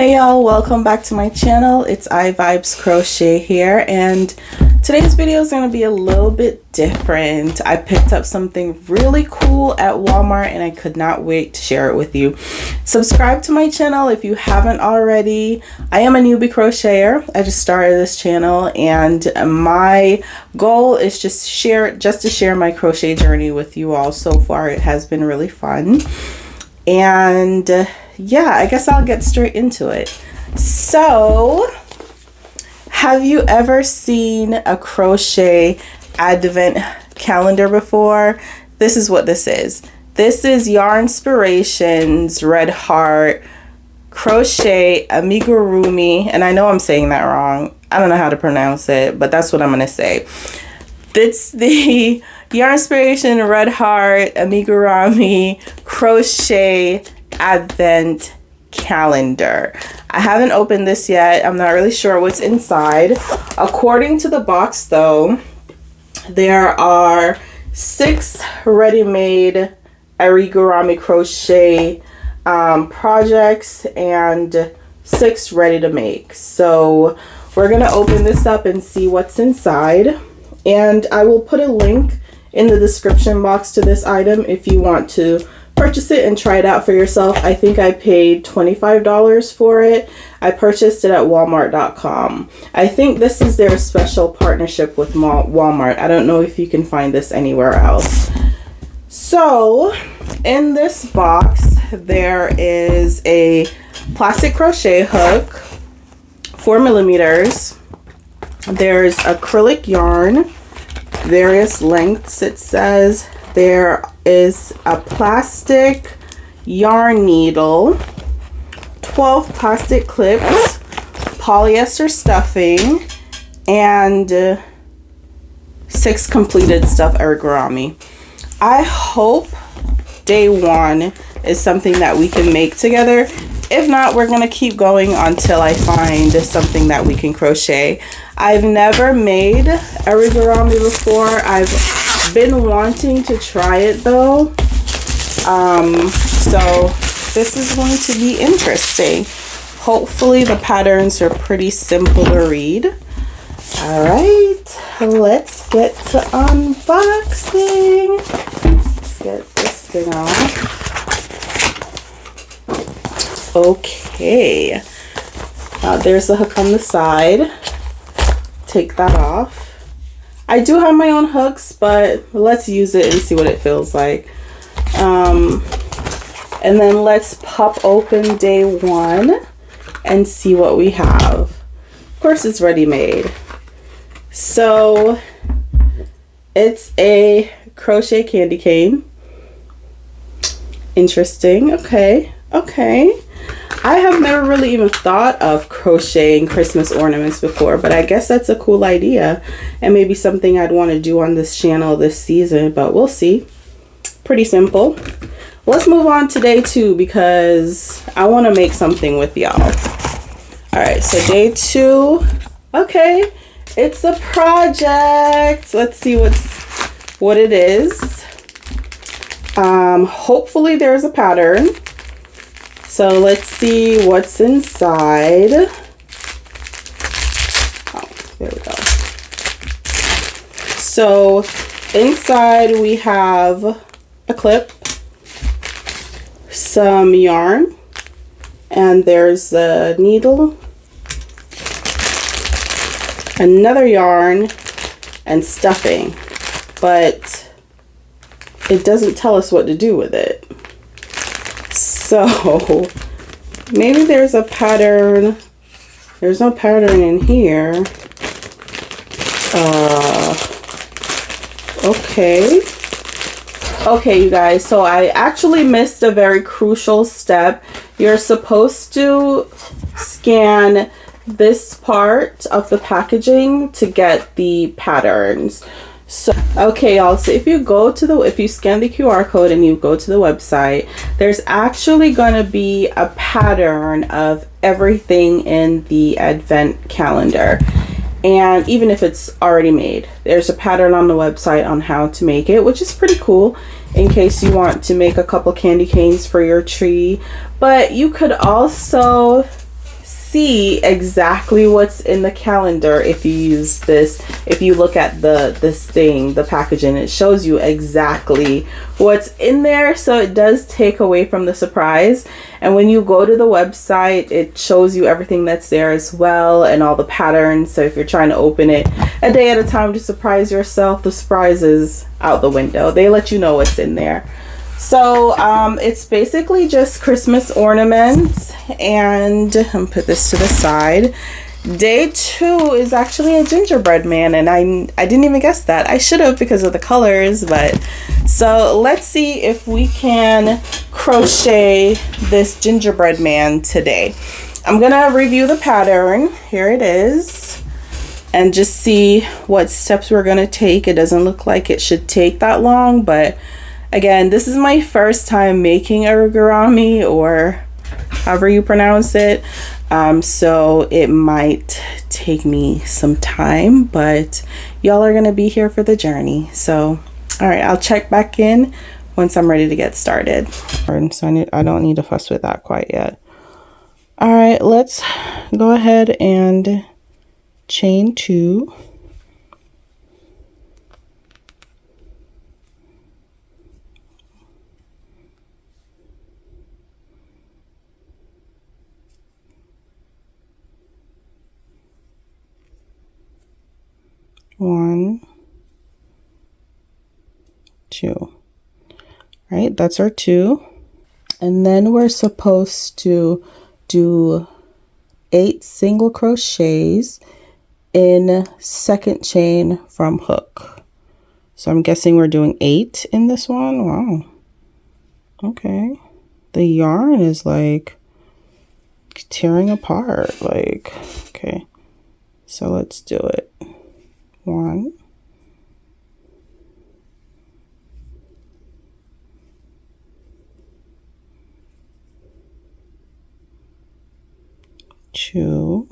Hey y'all, welcome back to my channel. It's iVibes Crochet here, and today's video is going to be a little bit different. I picked up something really cool at Walmart and I could not wait to share it with you. Subscribe to my channel if you haven't already. I am a newbie crocheter. I just started this channel and my goal is just to share my crochet journey with you all. So far it has been really fun, and yeah, I guess I'll get straight into it. So, have you ever seen a crochet advent calendar before? This is what this is. This is Yarnspirations Red Heart Crochet Amigurumi, and I know I'm saying that wrong. I don't know how to pronounce it, but that's what I'm gonna say. It's the Yarnspiration Red Heart Amigurumi Crochet Advent calendar. I haven't opened this yet. I'm not really sure what's inside. According to the box though, there are 6 ready-made origami crochet projects and 6 ready to make. So we're gonna open this up and see what's inside, and I will put a link in the description box to this item if you want to purchase it and try it out for yourself. I think I paid $25 for it. I purchased it at walmart.com. I think this is their special partnership with Walmart. I don't know if you can find this anywhere else. So in this box there is a plastic crochet hook, 4mm. There's acrylic yarn, various lengths it says. There is a plastic yarn needle, 12 plastic clips, polyester stuffing, and 6 completed stuffed origami. I hope day 1 is something that we can make together. If not, we're going to keep going until I find something that we can crochet. I've never made origami before. I've been wanting to try it though. So this is going to be interesting. Hopefully the patterns are pretty simple to read. All right, let's get to unboxing. Let's get this thing off. Okay, there's the hook on the side. Take that off. I do have my own hooks, but let's use it and see what it feels like. And then let's pop open day 1 and see what we have. Of course, it's ready-made. So it's a crochet candy cane. Interesting. Okay. I have never really even thought of crocheting Christmas ornaments before, but I guess that's a cool idea and maybe something I'd want to do on this channel this season, but we'll see. Pretty simple. Let's move on to day 2 because I want to make something with y'all. All right, so day 2. Okay, it's a project. Let's see what it is. Hopefully there's a pattern. So let's see what's inside. Oh, there we go. So inside we have a clip, some yarn, and there's a needle, another yarn, and stuffing. But it doesn't tell us what to do with it. So maybe there's a pattern. There's no pattern in here. Okay, you guys, so I actually missed a very crucial step. You're supposed to scan this part of the packaging to get the patterns. So okay, y'all, so if you scan the QR code and you go to the website, there's actually going to be a pattern of everything in the advent calendar. And even if it's already made, there's a pattern on the website on how to make it, which is pretty cool in case you want to make a couple candy canes for your tree. But you could also see exactly what's in the calendar if you use this. If you look at the packaging, it shows you exactly what's in there, so it does take away from the surprise. And when you go to the website, it shows you everything that's there as well, and all the patterns. So if you're trying to open it a day at a time to surprise yourself, the surprise is out the window. They let you know what's in there. So it's basically just Christmas ornaments, and I'm put this to the side. Day 2 is actually a gingerbread man, and I didn't even guess that. I should have because of the colors, but so let's see if we can crochet this gingerbread man today. I'm gonna review the pattern. Here it is, and just see what steps we're gonna take. It doesn't look like it should take that long, but again, this is my first time making origami, or however you pronounce it. So it might take me some time, but y'all are gonna be here for the journey. So, all right, I'll check back in once I'm ready to get started. So I don't need to fuss with that quite yet. All right, let's go ahead and chain 2. One, 2. All right, that's our 2. And then we're supposed to do 8 single crochets in second chain from hook. So I'm guessing we're doing 8 in this one. Wow. Okay. The yarn is like tearing apart. Like, okay. So let's do it. 1, 2,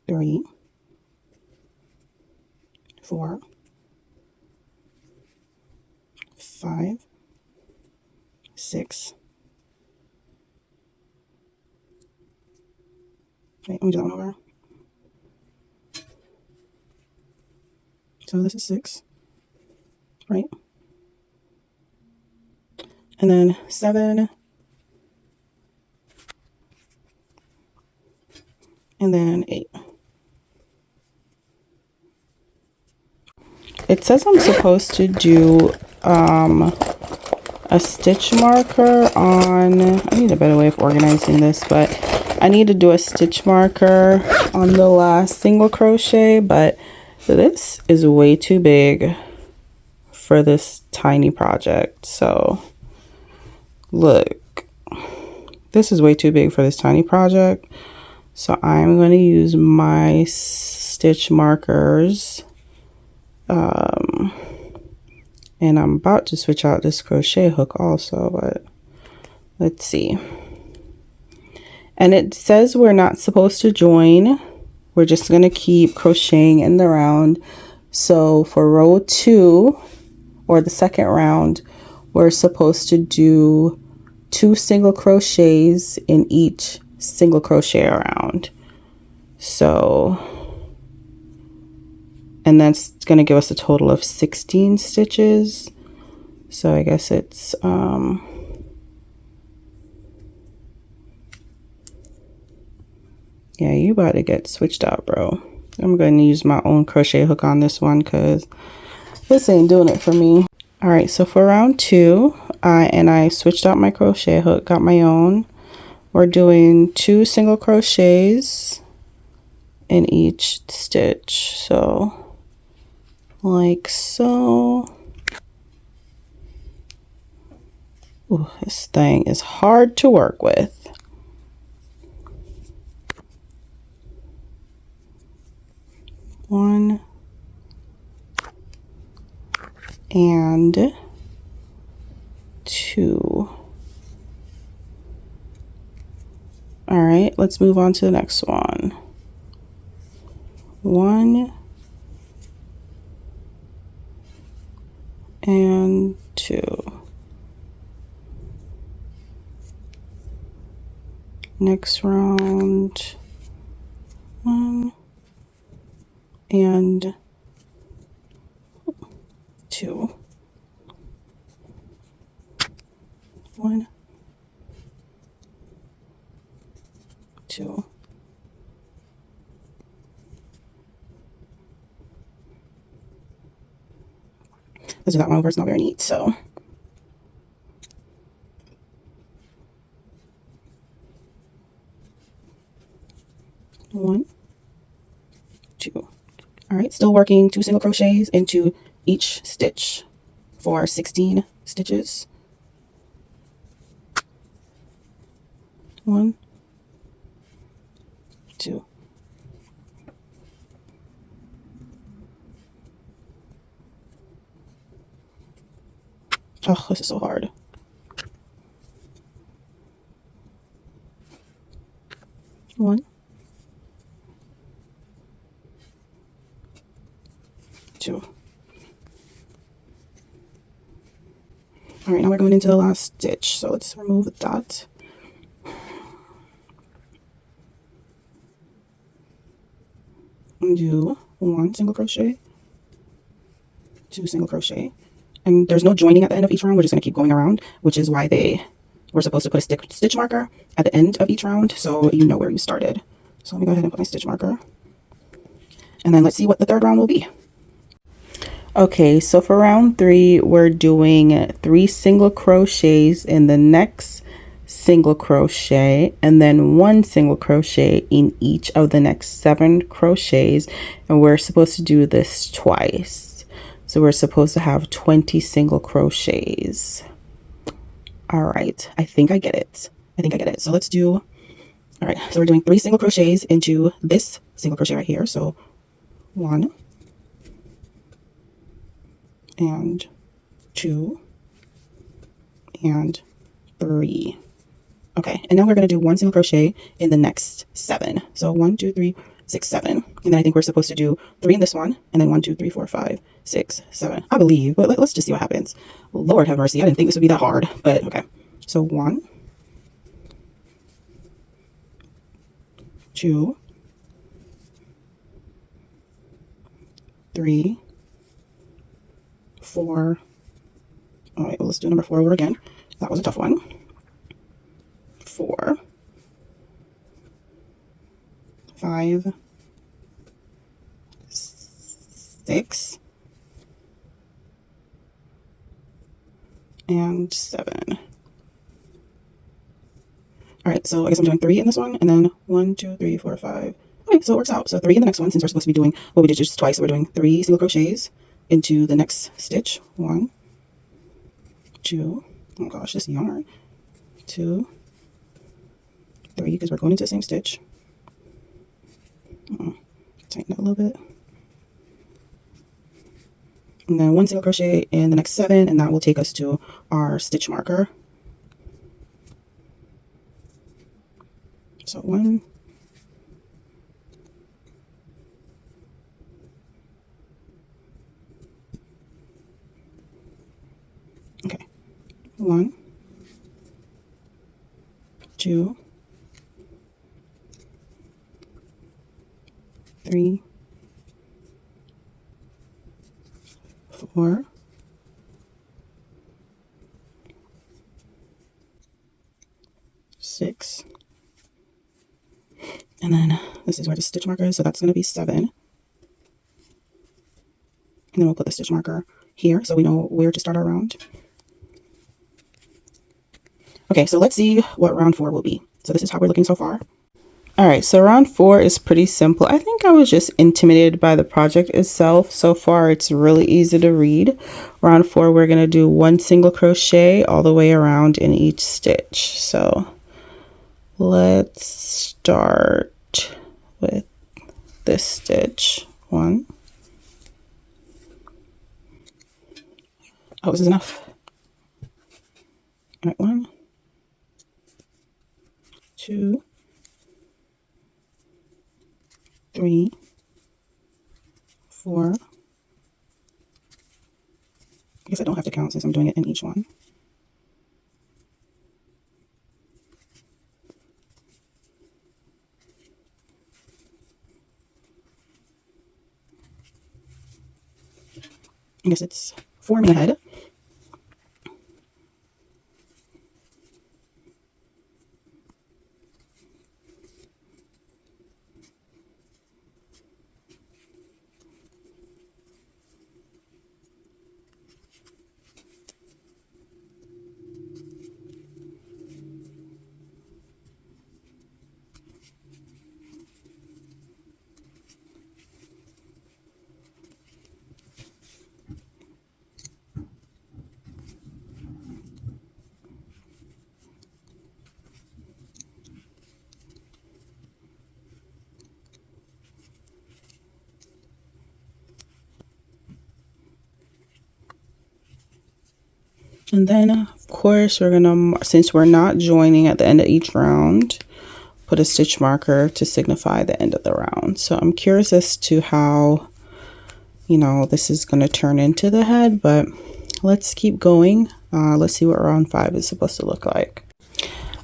3, 4, 5, 6. Wait, let me do that one over. So this is 6, right? And then 7, and then 8. It says I'm supposed to do a stitch marker on, I need a better way of organizing this, but I need to do a stitch marker on the last single crochet, but this is way too big for this tiny project. So look, this is way too big for this tiny project. So I'm going to use my stitch markers. And I'm about to switch out this crochet hook also, but let's see. And it says we're not supposed to join. We're just going to keep crocheting in the round. So for row 2, or the second round, we're supposed to do 2 single crochets in each single crochet around. So, and that's going to give us a total of 16 stitches. So I guess it's yeah, you about to get switched out, bro. I'm going to use my own crochet hook on this one because this ain't doing it for me. All right, so for round 2, I switched out my crochet hook, got my own. We're doing 2 single crochets in each stitch. So like so. Ooh, this thing is hard to work with. One and 2. All right, let's move on to the next one. 1 1, 2. Next round, 1 and 2. 1, 2. Let's do that one over. It's not very neat. So 1, 2. All right, still working 2 single crochets into each stitch for 16 stitches. 1, 2. Oh, this is so hard. 1, 2. All right, now we're going into the last stitch. So let's remove that. And do 1 single crochet, 2 single crochet. And there's no joining at the end of each round. We're just going to keep going around, which is why we're supposed to put a stitch marker at the end of each round so you know where you started. So let me go ahead and put my stitch marker. And then let's see what the third round will be. Okay, so for round 3, we're doing 3 single crochets in the next single crochet and then 1 single crochet in each of the next 7 crochets, and we're supposed to do this twice. So we're supposed to have 20 single crochets. All right, I think I get it. So let's do, all right, so we're doing 3 single crochets into this single crochet right here. So 1 and 2 and 3. Okay, and now we're going to do 1 single crochet in the next 7. So 1, 2, 3, 6, 7. And then I think we're supposed to do 3 in this one, and then 1, 2, 3, 4, 5, 6, 7. I believe, but let's just see what happens. Lord have mercy, I didn't think this would be that hard, but okay. So 1, 2, 3, 4. All right, well, let's do number 4 over again. That was a tough one. 4, 5, 6, and 7. All right, so I guess I'm doing 3 in this one, and then 1, 2, 3, 4, 5. Okay, so it works out. So 3 in the next one, since we're supposed to be doing what we did just twice. So we're doing 3 single crochets into the next stitch. 1, 2. Oh gosh, this yarn. 2, 3, because we're going into the same stitch. Tighten it a little bit. And then 1 single crochet in the next 7, and that will take us to our stitch marker. So 1, okay, 1, 2, 3, 4, 6, and then this is where the stitch marker is, so that's going to be 7. And then we'll put the stitch marker here so we know where to start our round. Okay, so let's see what round 4 will be. So this is how we're looking so far. All right, so round 4 is pretty simple. I think I was just intimidated by the project itself. So far, it's really easy to read. Round 4, we're going to do 1 single crochet all the way around in each stitch. So let's start with this stitch. 1. Oh, this is enough. All right, 1, 2, 3, 4, I guess I don't have to count since I'm doing it in each one. I guess it's 4 in the head. And then, of course, we're gonna, since we're not joining at the end of each round, put a stitch marker to signify the end of the round. So I'm curious as to how, you know, this is gonna turn into the head, but let's keep going. Let's see what round 5 is supposed to look like.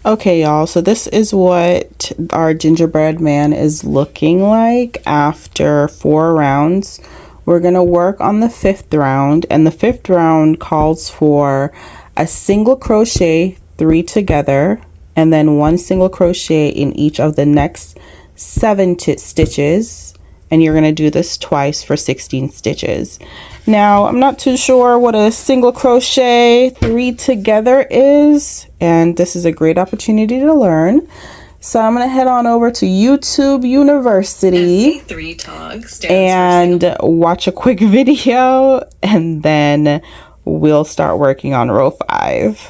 Okay, y'all, so this is what our gingerbread man is looking like after 4 rounds. We're going to work on the 5th round, and the 5th round calls for a single crochet 3 together and then 1 single crochet in each of the next 7 stitches, and you're going to do this twice for 16 stitches. Now, I'm not too sure what a single crochet 3 together is, and this is a great opportunity to learn. So I'm going to head on over to YouTube University and watch a quick video, and then we'll start working on row 5.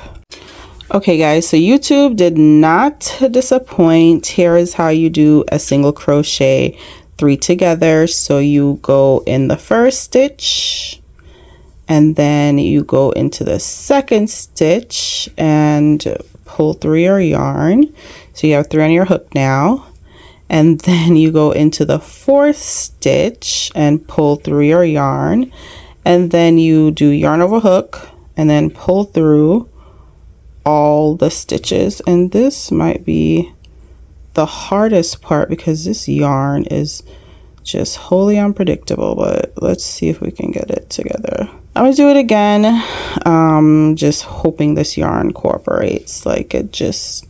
Okay guys, so YouTube did not disappoint. Here is how you do a single crochet 3 together. So you go in the first stitch, and then you go into the second stitch and pull through your yarn. So you have 3 on your hook now, and then you go into the 4th stitch and pull through your yarn, and then you do yarn over hook and then pull through all the stitches. And this might be the hardest part because this yarn is just wholly unpredictable, but let's see if we can get it together. I'm gonna do it again, just hoping this yarn cooperates. Like, it just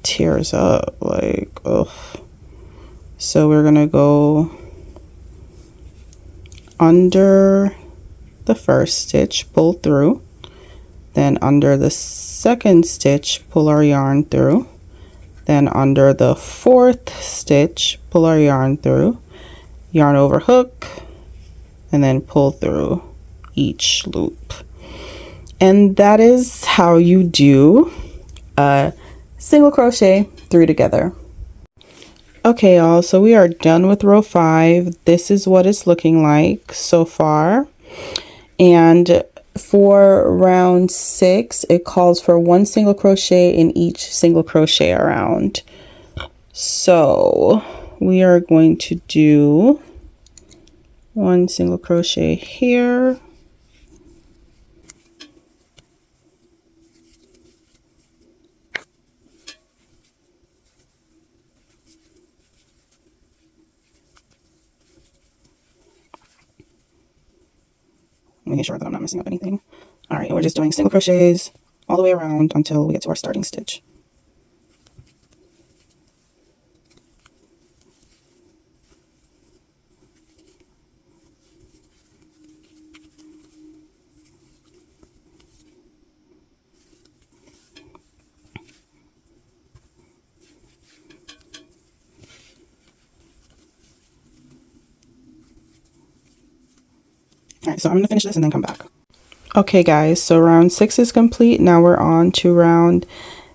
tears up, like, ugh. So we're gonna go under the first stitch, pull through, then under the second stitch, pull our yarn through, then under the 4th stitch, pull our yarn through, yarn over hook, and then pull through each loop. And that is how you do a single crochet 3 together. Okay y'all, so we are done with row 5. This is what it's looking like so far. And for round 6, it calls for 1 single crochet in each single crochet around. So we are going to do 1 single crochet here, making sure that I'm not messing up anything. All right, we're just doing single crochets all the way around until we get to our starting stitch. All right, so I'm gonna finish this and then come back. Okay guys, so round 6 is complete. Now we're on to round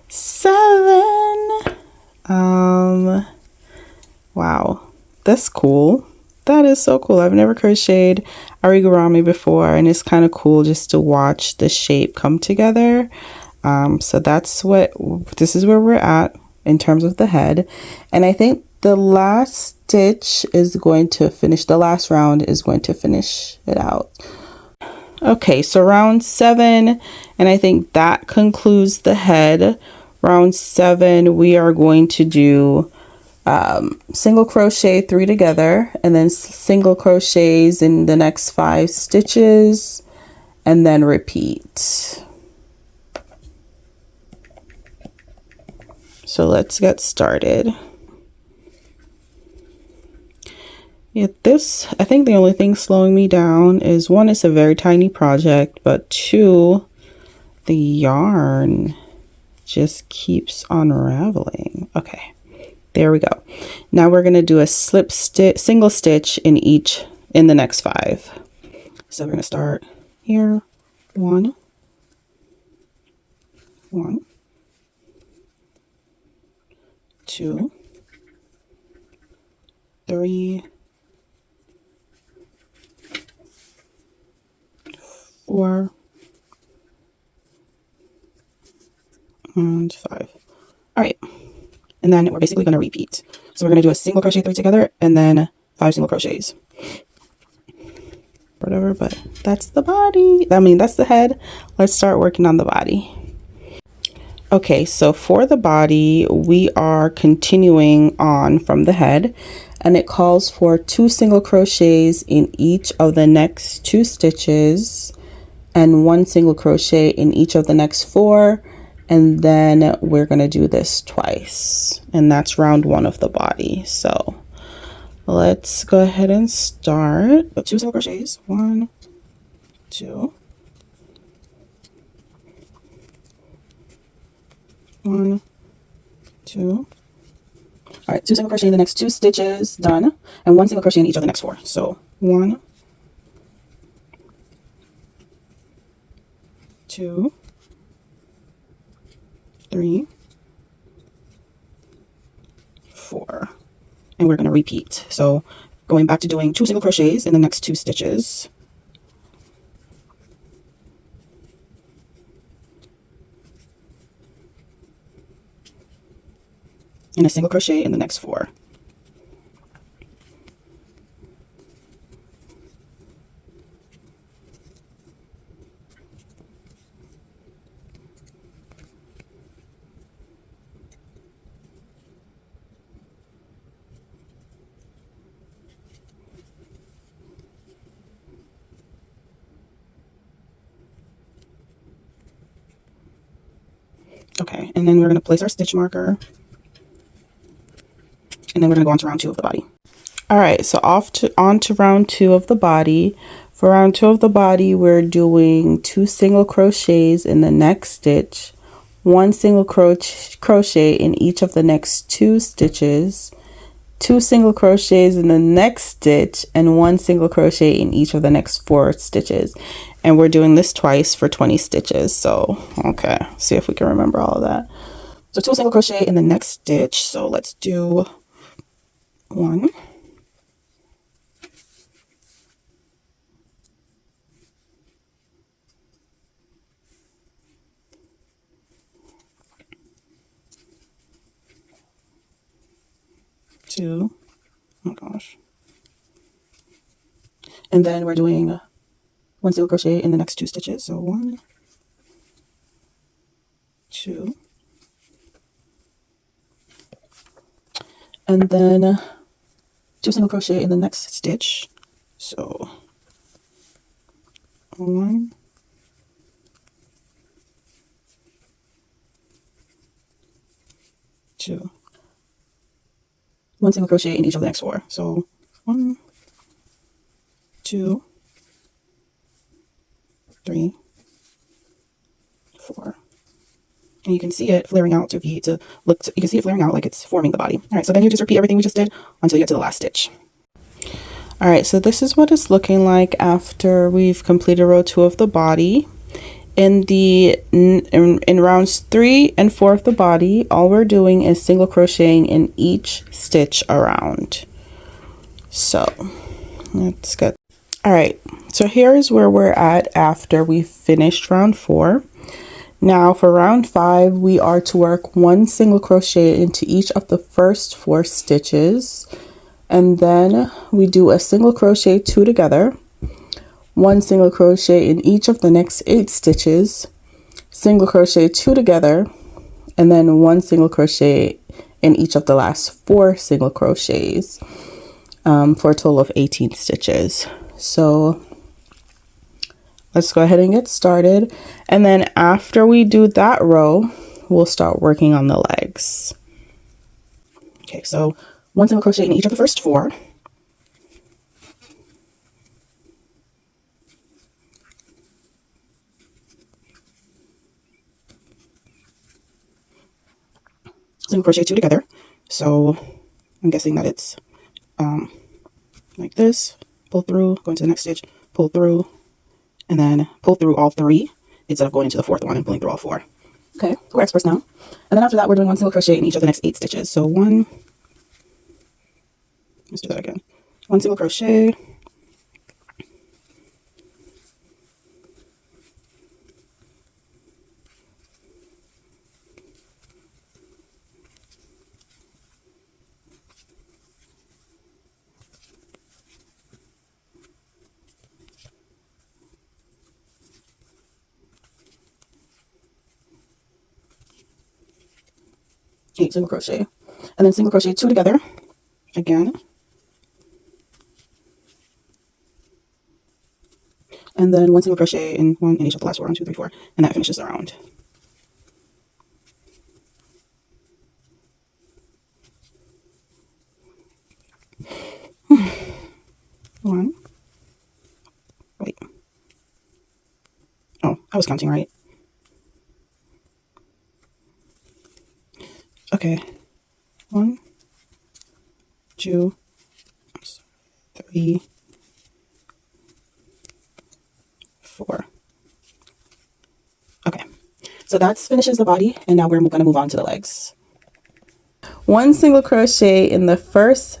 7. Wow, that's cool. That is so cool. I've never crocheted amigurumi before, and it's kind of cool just to watch the shape come together. So that's what, this is where we're at in terms of the head. And I think the last stitch is going to finish, the last round is going to finish it out. Okay, so round 7, and I think that concludes the head. Round 7, we are going to do single crochet 3 together, and then single crochets in the next 5 stitches, and then repeat. So let's get started. Yeah, this, I think the only thing slowing me down is, 1, it's a very tiny project, but 2, the yarn just keeps unraveling. Okay, there we go. Now we're going to do a slip stitch, single stitch in the next 5. So we're going to start here, 1, 1, 2, 3, 4, and 5. All right, and then we're basically going to repeat. So we're going to do a single crochet 3 together, and then 5 single crochets. Whatever, but that's the body. I mean, that's the head. Let's start working on the body. Okay, so for the body, we are continuing on from the head, and it calls for 2 single crochets in each of the next 2 stitches and 1 single crochet in each of the next 4, and then we're going to do this twice, and that's round 1 of the body. So let's go ahead and start with 2 single crochets. 1, 2, 1, 2. All right, 2 single crochet in the next 2 stitches, done, and 1 single crochet in each of the next 4. So 1, 2, 3, 4, and we're going to repeat. So going back to doing 2 single crochets in the next 2 stitches, and a single crochet in the next 4. Okay, and then we're going to place our stitch marker, and then we're going to go on to round 2 of the body. All right, so on to round 2 of the body. For round 2 of the body, we're doing 2 single crochets in the next stitch, 1 single crochet in each of the next 2 stitches, 2 single crochets in the next stitch, and 1 single crochet in each of the next 4 stitches. And we're doing this twice for 20 stitches. So, okay, see if we can remember all of that. So 2 single crochet in the next stitch. So let's do 1, 2, oh gosh, and then we're doing 1 single crochet in the next 2 stitches. So 1, 2, and then 2 single crochet in the next stitch. So 1, 2, 1 single crochet in each of the next 4. So 1, 2, 3, 4. And you can see it flaring out you can see it flaring out like it's forming the body. All right, so then you just repeat everything we just did until you get to the last stitch. All right, so this is what it's looking like after we've completed row 2 of the body. In rounds 3 and 4 of the body, all we're doing is single crocheting in each stitch around. So let's get, all right, so here is where we're at after we finished round 4. Now for round 5, we are to work 1 single crochet into each of the first 4 stitches, and then we do a single crochet 2 together, 1 single crochet in each of the next 8 stitches, single crochet 2 together, and then 1 single crochet in each of the last 4 single crochets, for a total of 18 stitches. So let's go ahead and get started, and then after we do that row, we'll start working on the legs. Okay, so 1 single crochet in each of the first 4. Single crochet 2 together. So I'm guessing that it's like this, pull through, go into the next stitch, pull through, and then pull through all 3 instead of going into the 4th one and pulling through all 4. Okay, we're experts now. And then after that, we're doing 1 single crochet in each of the next 8 stitches. So let's do that again. 1 single crochet, eight single crochet, and then single crochet 2 together again, and then 1 single crochet in each of the last 4, 1, 2, 3, 4, and that finishes the round. One. Wait. Oh, I was counting right. Okay. 1, 2, 3, 4. Okay. So that finishes the body, and now we're going to move on to the legs. 1 single crochet in the first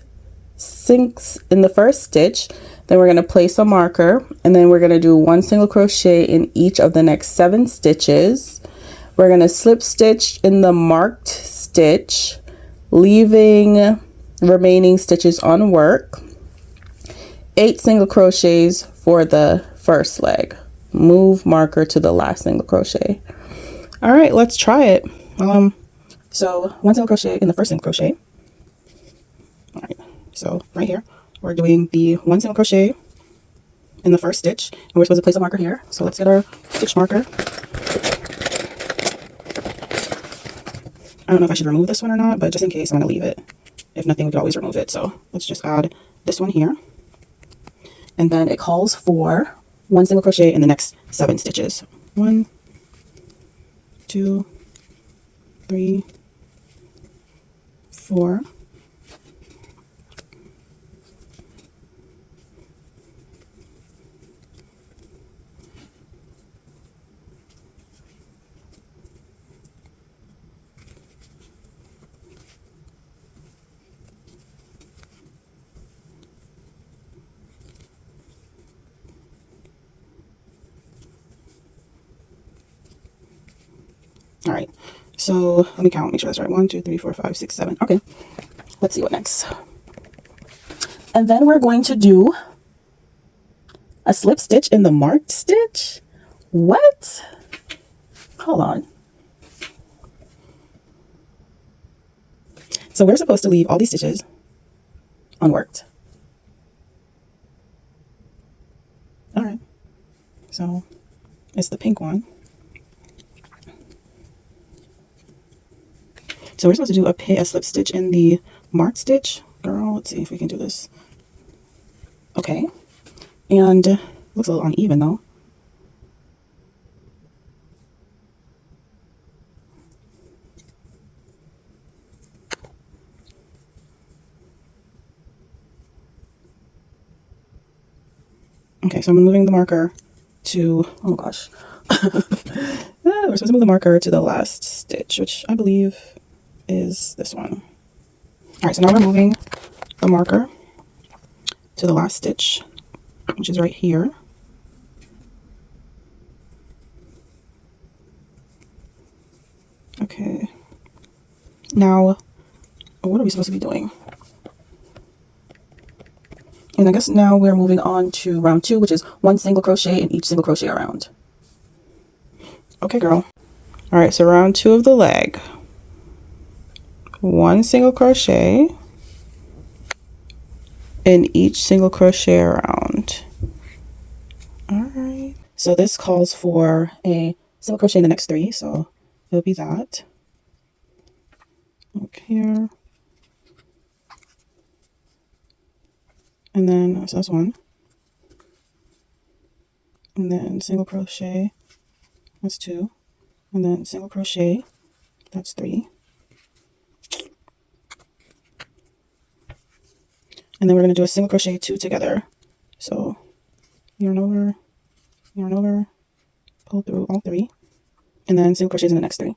stitch, then we're going to place a marker, and then we're going to do 1 single crochet in each of the next 7 stitches. We're going to slip stitch in the marked stitch, leaving remaining stitches on work. 8 single crochets for the first leg. Move marker to the last single crochet. All right, let's try it. So 1 single crochet in the first single crochet. All right, so right here we're doing the 1 single crochet in the first stitch, and we're supposed to place a marker here. So let's get our stitch marker. I don't know if I should remove this one or not, but just in case, I'm going to leave it. If nothing, we could always remove it. So let's just add this one here, and then it calls for 1 single crochet in the next 7 stitches. 1, 2, 3, 4. All right, so let me count, make sure that's right. 1, 2, 3, 4, 5, 6, 7. Okay, let's see what next. And then we're going to do a slip stitch in the marked stitch. What? Hold on. So we're supposed to leave all these stitches unworked. All right, so it's the pink one. So we're supposed to do a slip stitch in the marked stitch. Girl, let's see if we can do this. Okay. And looks a little uneven though. Okay, so I'm moving the marker to, oh gosh. We're supposed to move the marker to the last stitch, which I believe is this one. All right, so now we're moving the marker to the last stitch, which is right here. Okay. Now, what are we supposed to be doing? And I guess now we're moving on to round 2, which is 1 single crochet in each single crochet around. Okay, girl. All right, so round 2 of the leg. 1 single crochet in each single crochet around. All right. So this calls for a single crochet in the next 3, so it'll be that. Look here. And then, so that's 1. And then single crochet, that's 2. And then single crochet, that's 3. And then we're going to do a single crochet 2 together. So yarn over, pull through all 3, and then single crochets in the next 3.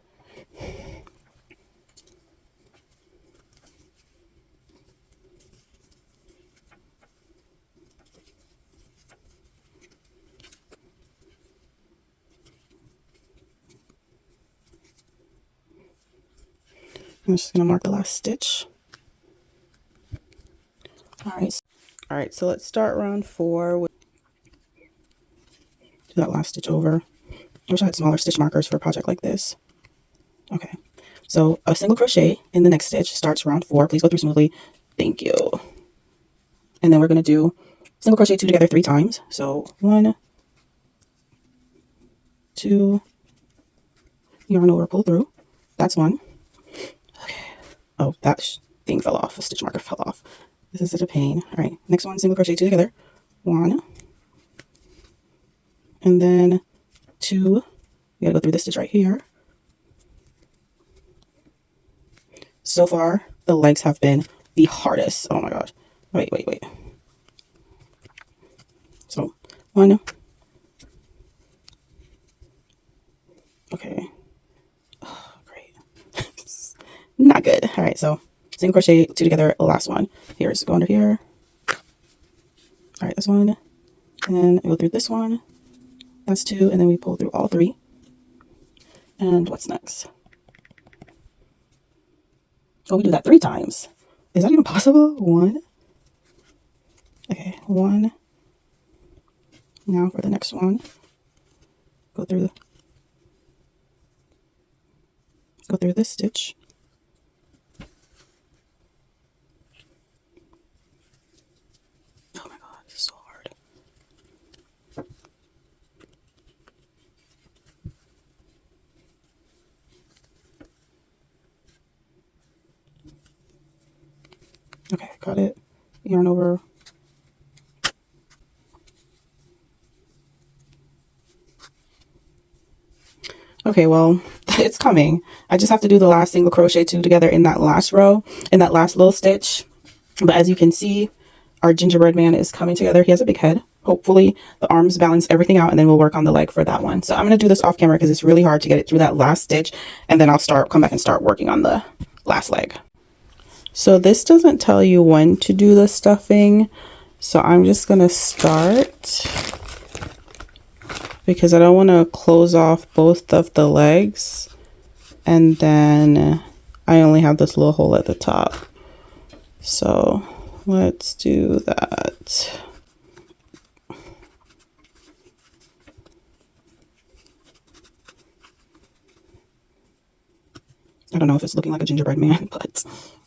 I'm just going to mark the last stitch. All right, so let's start round 4 with do that last stitch over. I wish I had smaller stitch markers for a project like this. Okay, so a single crochet in the next stitch starts round 4. Please go through smoothly. Thank you. And then we're going to do single crochet 2 together 3 times. So 1, 2, yarn over, pull through. That's 1. Okay. Oh, that thing fell off. A stitch marker fell off. This is such a pain. All right, next one, single crochet 2 together. 1. And then 2. We gotta go through this stitch right here. So far, the legs have been the hardest. Oh my gosh. Wait. So 1. Okay. Oh, great. Not good. All right, so single crochet 2 together, last one. Here's go under here. All right, this one. And then I go through this one. That's 2, and then we pull through all 3. And what's next? Oh, we do that 3 times. Is that even possible? 1. Okay, 1. Now for the next one. Go through this stitch. Oh my god, this is so hard. Okay, got it. Yarn over. Okay, well, it's coming. I just have to do the last single crochet 2 together in that last row, in that last little stitch. But as you can see, our gingerbread man is coming together. He has a big head. Hopefully the arms balance everything out, and then we'll work on the leg for that one. So I'm going to do this off camera because it's really hard to get it through that last stitch, and then I'll come back and start working on the last leg. So this doesn't tell you when to do the stuffing, so I'm just going to start because I don't want to close off both of the legs, and then I only have this little hole at the top. So let's do that. I don't know if it's looking like a gingerbread man, but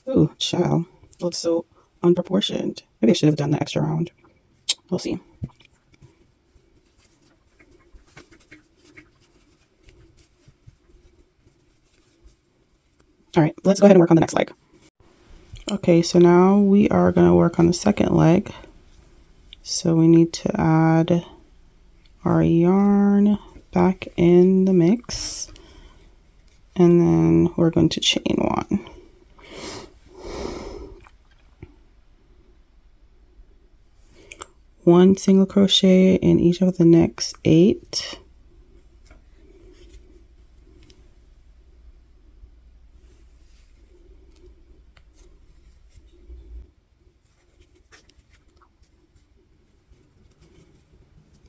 ooh, child, looks so unproportioned. Maybe I should have done the extra round. We'll see. All right, let's go ahead and work on the next leg. Okay, so now we are going to work on the second leg. So we need to add our yarn back in the mix. And then we're going to chain 1. One single crochet in each of the next 8.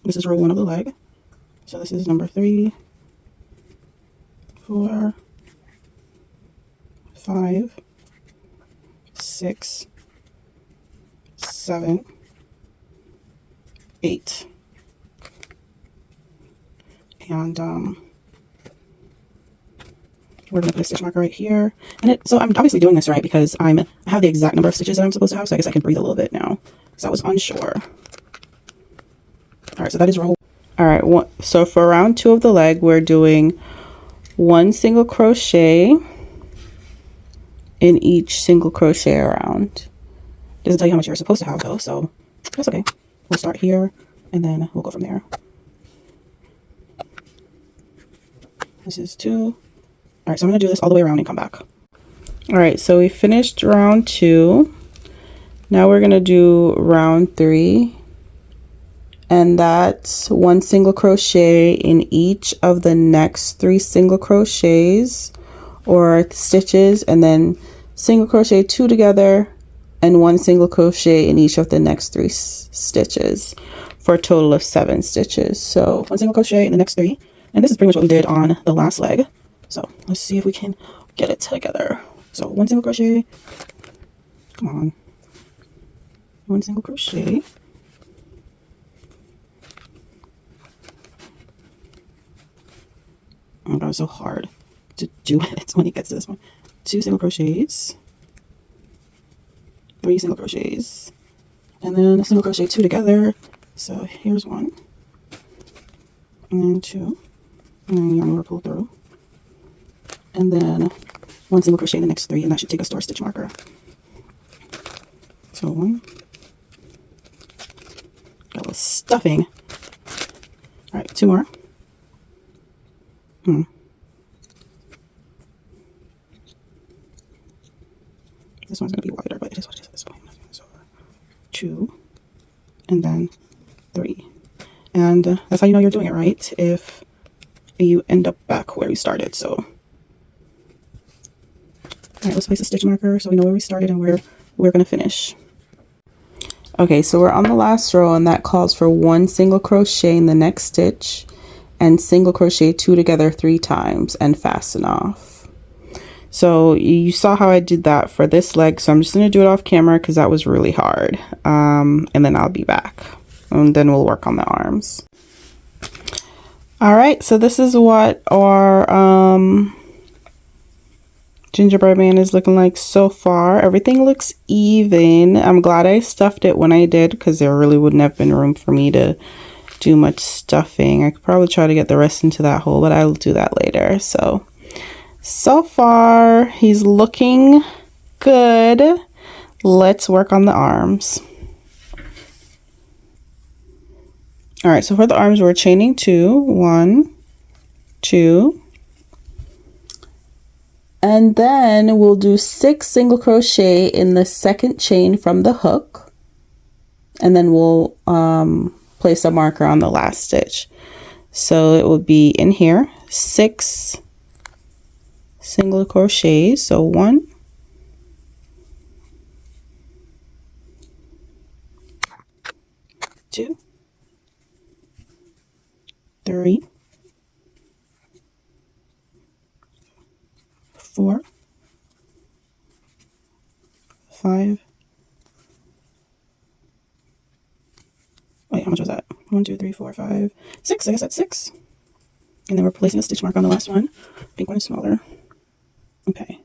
This is row 1 of the leg. So this is number 3, 4, 5, 6, 7, 8. And we're going to put a stitch marker right here. And so I'm obviously doing this right because I have the exact number of stitches that I'm supposed to have, so I guess I can breathe a little bit now because I was unsure. All right, so that is row. All right, so for round 2 of the leg, we're doing 1 single crochet in each single crochet around. Doesn't tell you how much you're supposed to have though, so that's okay. We'll start here and then we'll go from there. This is 2. All right, so I'm going to do this all the way around and come back. All right, so we finished round 2. Now we're going to do round 3. And that's 1 single crochet in each of the next 3 single crochets or stitches, and then single crochet 2 together and 1 single crochet in each of the next 3 stitches for a total of 7 stitches. So 1 single crochet in the next 3, and this is pretty much what we did on the last leg. So let's see if we can get it together. So 1 single crochet, come on, 1 single crochet, oh god, it's so hard to do it when it gets to this one. 2 single crochets, 3 single crochets, and then a single crochet 2 together. So here's 1, and then 2, and then yarn over, pull through, and then 1 single crochet in the next 3, and that should take us to our stitch marker. So 1, got a little stuffing. All right, 2 more. This one's going to be wider, but it is what it is at this point. So 2, and then 3. And that's how you know you're doing it right, if you end up back where you started. So, all right, let's place a stitch marker so we know where we started and where we're going to finish. Okay, so we're on the last row, and that calls for 1 single crochet in the next stitch and single crochet 2 together 3 times and fasten off. So you saw how I did that for this leg, so I'm just going to do it off camera because that was really hard. And then I'll be back, and then we'll work on the arms. All right, so this is what our gingerbread man is looking like so far. Everything looks even. I'm glad I stuffed it when I did because there really wouldn't have been room for me to do much stuffing. I could probably try to get the rest into that hole, but I'll do that later. So far he's looking good. Let's work on the arms. All right, so for the arms we're chaining 2, 1, 2, and then we'll do 6 single crochet in the second chain from the hook, and then we'll place a marker on the last stitch. So it will be in here 6 single crochets. So 1, 2, 3, 4, 5. Wait, how much was that? 1, 2, 3, 4, 5, 6. I guess that's 6. And then we're placing a stitch mark on the last one. Pink one is smaller. Okay.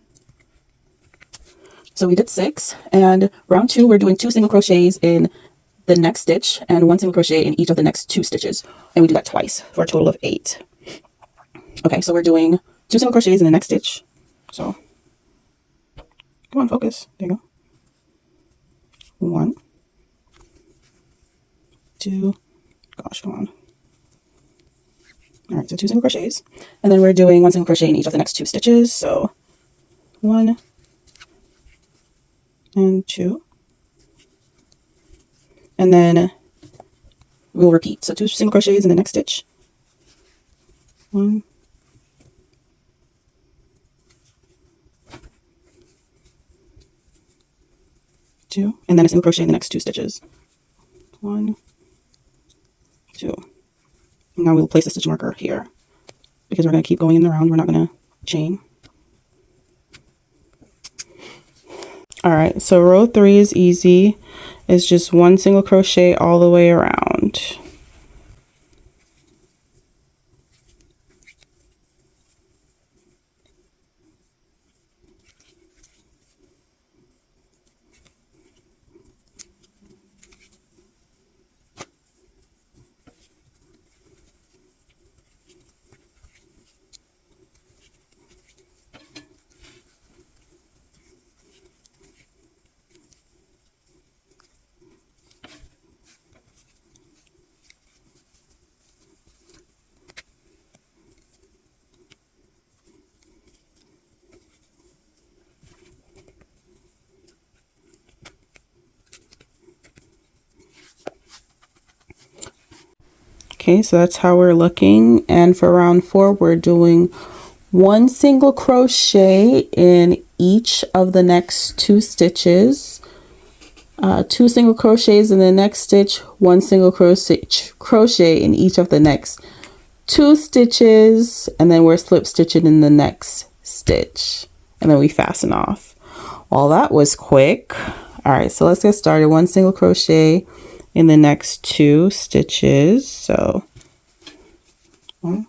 So we did 6, and round 2 we're doing 2 single crochets in the next stitch and 1 single crochet in each of the next 2 stitches, and we do that twice for a total of 8. Okay, so we're doing 2 single crochets in the next stitch. So come on, focus. There you go. 1, 2. Gosh, come on. All right, so 2 single crochets, and then we're doing 1 single crochet in each of the next 2 stitches. So 1 and 2, and then we'll repeat. So 2 single crochets in the next stitch. 1, 2, and then a single crochet in the next 2 stitches. 1, 2. And now we'll place a stitch marker here because we're going to keep going in the round. We're not going to chain. All right, so row 3 is easy. It's just 1 single crochet all the way around. Okay, so that's how we're looking. And for round 4, we're doing 1 single crochet in each of the next 2 stitches, 2 single crochets in the next stitch, 1 single crochet in each of the next 2 stitches, and then we're slip stitching in the next stitch, and then we fasten off. Well, that was quick. All right, so let's get started. 1 single crochet in the next 2 stitches. So 1,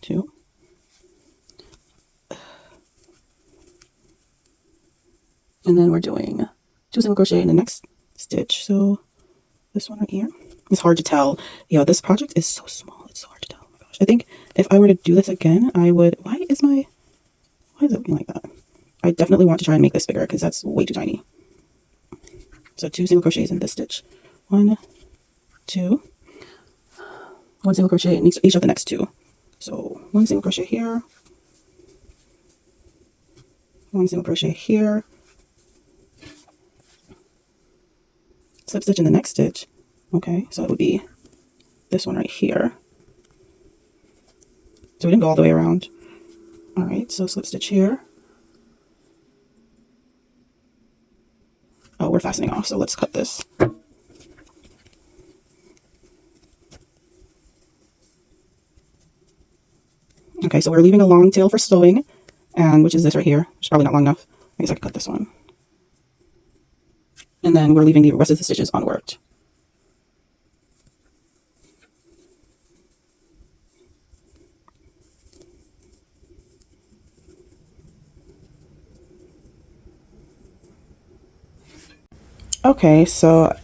2, and then we're doing 2 single crochet in the next stitch. So this one right here. It's hard to tell. Yeah, this project is so small. It's so hard to tell. Oh my gosh. I think if I were to do this again, I would. Why is it looking like that? I definitely want to try and make this bigger because that's way too tiny. So 2 single crochets in this stitch. 1, 2. 1 single crochet in each of the next 2. So 1 single crochet here. 1 single crochet here. Slip stitch in the next stitch. Okay, so it would be this one right here. So we didn't go all the way around. All right, so slip stitch here. Oh, we're fastening off, so let's cut this. Okay, so we're leaving a long tail for sewing, and which is this right here. It's probably not long enough. I guess I could cut this one. And then we're leaving the rest of the stitches unworked. Okay, so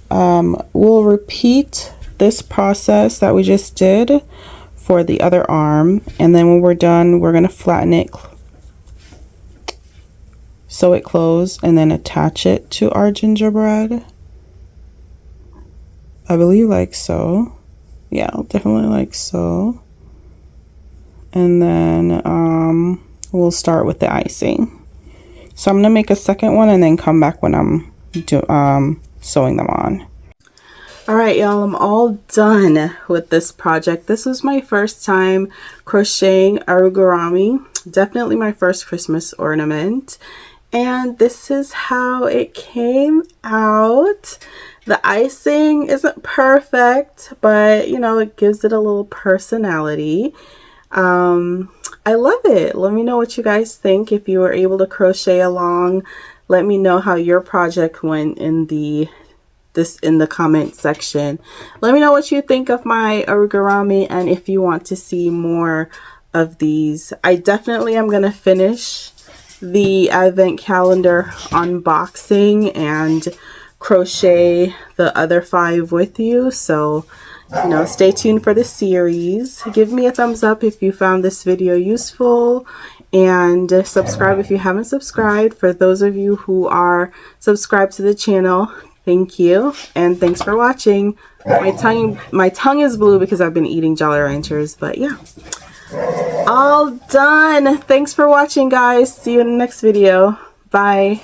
we'll repeat this process that we just did for the other arm, and then when we're done, we're going to flatten it, sew it closed, and then attach it to our gingerbread. I believe like so. Yeah, definitely like so. And then we'll start with the icing. So I'm going to make a second one and then come back when I'm sewing them on. All right, y'all, I'm all done with this project. This was my first time crocheting Amigurumi. Definitely my first Christmas ornament. And this is how it came out. The icing isn't perfect, but you know, it gives it a little personality. I love it. Let me know what you guys think. If you were able to crochet along, let me know how your project went in the comment section. Let me know what you think of my Amigurumi and if you want to see more of these. I definitely am going to finish the advent calendar unboxing and crochet the other 5 with you. So, you know, stay tuned for the series. Give me a thumbs up if you found this video useful, and subscribe if you haven't subscribed. For those of you who are subscribed to the channel, thank you, and thanks for watching. My tongue is blue because I've been eating Jolly Ranchers, but yeah, all done. Thanks for watching, guys. See you in the next video. Bye.